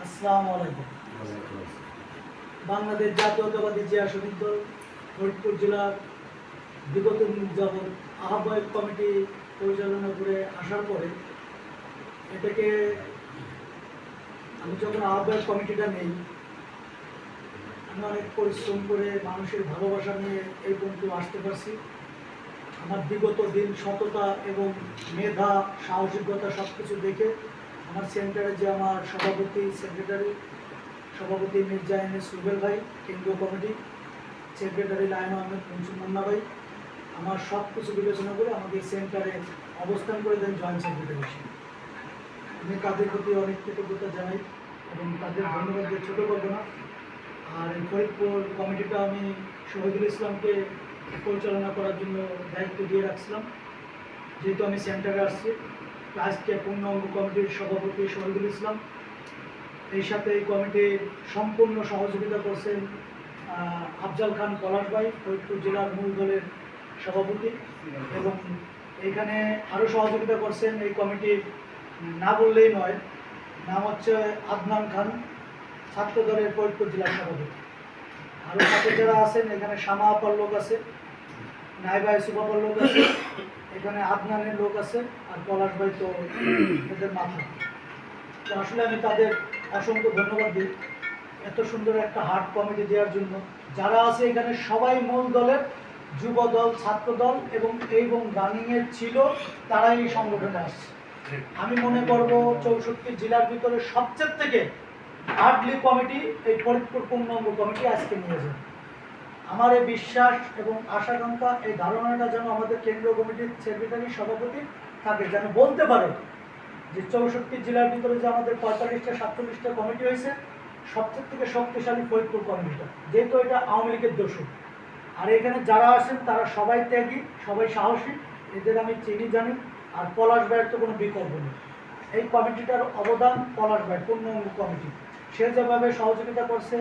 আসসালামু আলাইকুম। বাংলাদেশ জাতীয়তাবাদী জিয়া শহীদ দল ফরিদপুর জেলার বিগত দিন যাবৎ আহ্বায়ক কমিটি পরিচালনা করে আসার পরে এটাকে আমি যখন আহ্বায়ক কমিটিটা নেই, আমি অনেক পরিশ্রম করে মানুষের ভালোবাসা নিয়ে এই পর্যন্ত আসতে পারছি। আমার বিগত দিন সততা এবং মেধা, সাহসিকতা সব কিছু দেখে আমার সেন্টারে যে আমার সভাপতি মির্জা এন এস রুবেল ভাই, কেন্দ্রীয় committee secretary lion Ahmed Mansur Munna ভাই আমার সব কিছু বিবেচনা করে আমাকে সেন্টারে অবস্থান করে দেন জয়েন্ট সেক্রেটারি হিসেবে। আমি তাদের প্রতি অনেক কৃতজ্ঞতা জানাই এবং তাদের ধন্যবাদ দিয়ে ছোটো করবো না। আর এই ফরিদপুর কমিটিটা আমি শহীদুল ইসলামকে পরিচালনা করার জন্য দায়িত্ব দিয়ে রাখছিলাম, যেহেতু আমি সেন্টারে আসছি। আজকে পূর্ণাঙ্গ কমিটির সভাপতি শহীদুল ইসলাম, এই সাথে এই কমিটির সম্পূর্ণ সহযোগিতা করছেন আফজাল খান পলাশ ভাই, ফরিদপুর জেলার মূল দলের সভাপতি, এবং এইখানে আরও সহযোগিতা করছেন এই কমিটির না বললেই নয়, নাম হচ্ছে আদনান খান, ছাত্র দলের ফরিদপুর জেলার সভাপতি। আরও সাথে যারা আছেন, এখানে শামা আপার লোক আছে, নাইবা সুবাপার লোক আছে, এখানে আদনানের লোক আছে, আর পলাশ ভাই তো এদের মাথা। তো আসলে আমি তাদের অসংখ্য ধন্যবাদ দিই এত সুন্দর একটা হাট কমিটি দেওয়ার জন্য। যারা আছে এখানে সবাই মূল দলের, যুব দল, ছাত্র দল এবং রানিংয়ের ছিল, তারাই এই সংগঠনে আসছে। আমি মনে করব 64 জেলার ভিতরে সবচেয়ে থেকে হার্ডলি কমিটি এই ফরিদপুর পূর্ণাঙ্গ কমিটি আজকে নিয়ে যায়। আমার এই বিশ্বাস এবং আশাকাঙ্ক্ষা, এই ধারণাটা যেন আমাদের কেন্দ্রীয় কমিটির সেক্রেটারি সভাপতি থাকে, যেন বলতে পারে যে 64 জেলার ভিতরে যে আমাদের 45টা 47টা কমিটি হয়েছে, সবচেয়ে থেকে শক্তিশালী ফরিদপুর কমিটিটা, যেহেতু এটা আওয়ামী লীগের দোষর। আর এখানে যারা আসেন তারা সবাই ত্যাগী, সবাই সাহসী, এদের আমি চিনি জানি। আর পলাশ ভাইয়ের তো কোনো বিকল্প নেই। এই কমিটিটার অবদান পলাশ ভাই, পূর্ণাঙ্গ কমিটি, সে যেভাবে সহযোগিতা করছে,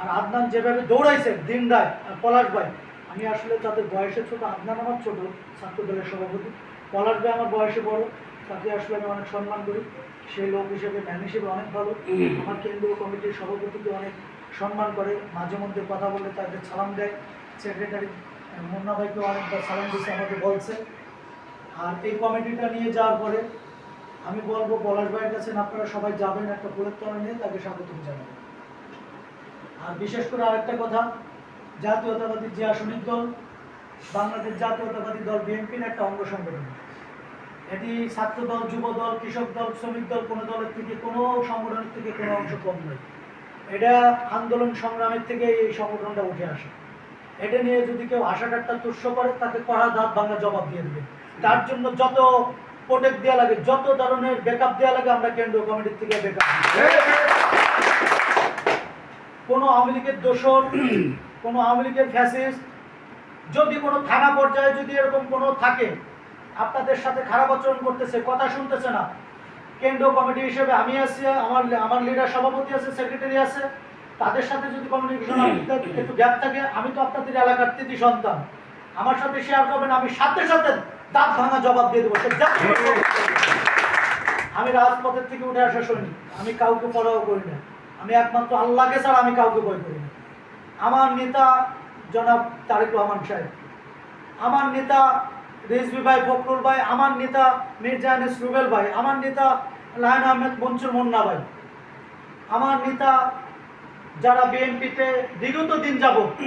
আর আদনান যেভাবে দৌড়াইছে দিন রাত, আর পলাশ ভাই, আমি আসলে তাদের বয়সে ছোট, আদনান আমার ছোট, ছাত্র দলের সভাপতি, পলাশ ভাই আমার বয়সে বড়, তাকে আসলে আমি অনেক সম্মান করি। সেই লোক হিসেবে, ম্যান হিসেবে অনেক ভালো। আমার কেন্দ্রীয় কমিটির সভাপতিকে অনেক সম্মান করে, মাঝে মধ্যে কথা বলে তাদের সালাম দেয়। সেক্রেটারি মুন্না ভাইকে অনেকবার সালাম দিচ্ছে, আমাকে বলছে। আর এই কমিটিটা নিয়ে যাওয়ার পরে আমি বলবো পলাশ ভাইয়ের কাছে আপনারা সবাই যাবেন, একটা ফুলের তলা নিয়ে তাকে স্বাগত জানাবেন। আর বিশেষ করে আরেকটা কথা, জাতীয়তাবাদী জিয়া শহীদ দল বাংলাদেশ জাতীয়তাবাদী দল বিএনপির একটা অঙ্গ সংগঠন। এটি ছাত্র দল, যুব দল, কৃষক দল, শ্রমিক দল, কোনো দলের থেকে, কোনো সংগঠনের থেকে কোনো অংশ কম নয়। এটা আন্দোলন সংগ্রামের থেকে এই সংগঠনটা উঠে আসে। এটা নিয়ে যদি কেউ আশাটাটা তুষ্য করে, তাকে কড়া দাঁত ভাঙা জবাব দিয়ে দেবে। তার জন্য যত প্রোটেক্ট দেওয়া লাগে, যত ধরনের ব্যাকআপ দেওয়া লাগে, আমরা কেন্দ্রীয় কমিটির থেকে ব্যাকআপ দিই। কোনো আওয়ামী লীগের দোষর, কোনো আওয়ামী লীগের ফ্যাসিস্ট যদি কোনো থানা পর্যায়ে যদি এরকম কোনো থাকে, আপনাদের সাথে খারাপ আচরণ করতেছে, কথা শুনতেছে না, কেন্দ্রীয় কমিটি হিসেবে আমি আছি, আমার লিডার সভাপতি আছে, সেক্রেটারি আছে, তাদের সাথে যদি কমিউনিকেশন একটু গ্যাপ থাকে, আমি তো আপনাদের এলাকার তৃতীয় সন্তান, আমার সাথে শেয়ার করবেন, আমি সাথে সাথে দাঁত ভাঙা জবাব দিয়ে দেবো। আমি রাজপথের থেকে উঠে আসা সৈনিক, আমি কাউকে পরোয়া করি না, আমি একমাত্র আল্লাহকে ছাড়া আমি কাউকে ভয় করি না। আমার নেতা জনাব তারেক রহমান সাহেব, আমার নেতা রিজভী ভাই, ফখরুল ভাই, আমার নেতা মির্জা এন এস রুবেল ভাই, আমার নেতা লায়ন আহমেদ মনসুর মুন্না ভাই, আমার নেতা যারা বিএনপিতে বিগত দিন যাবত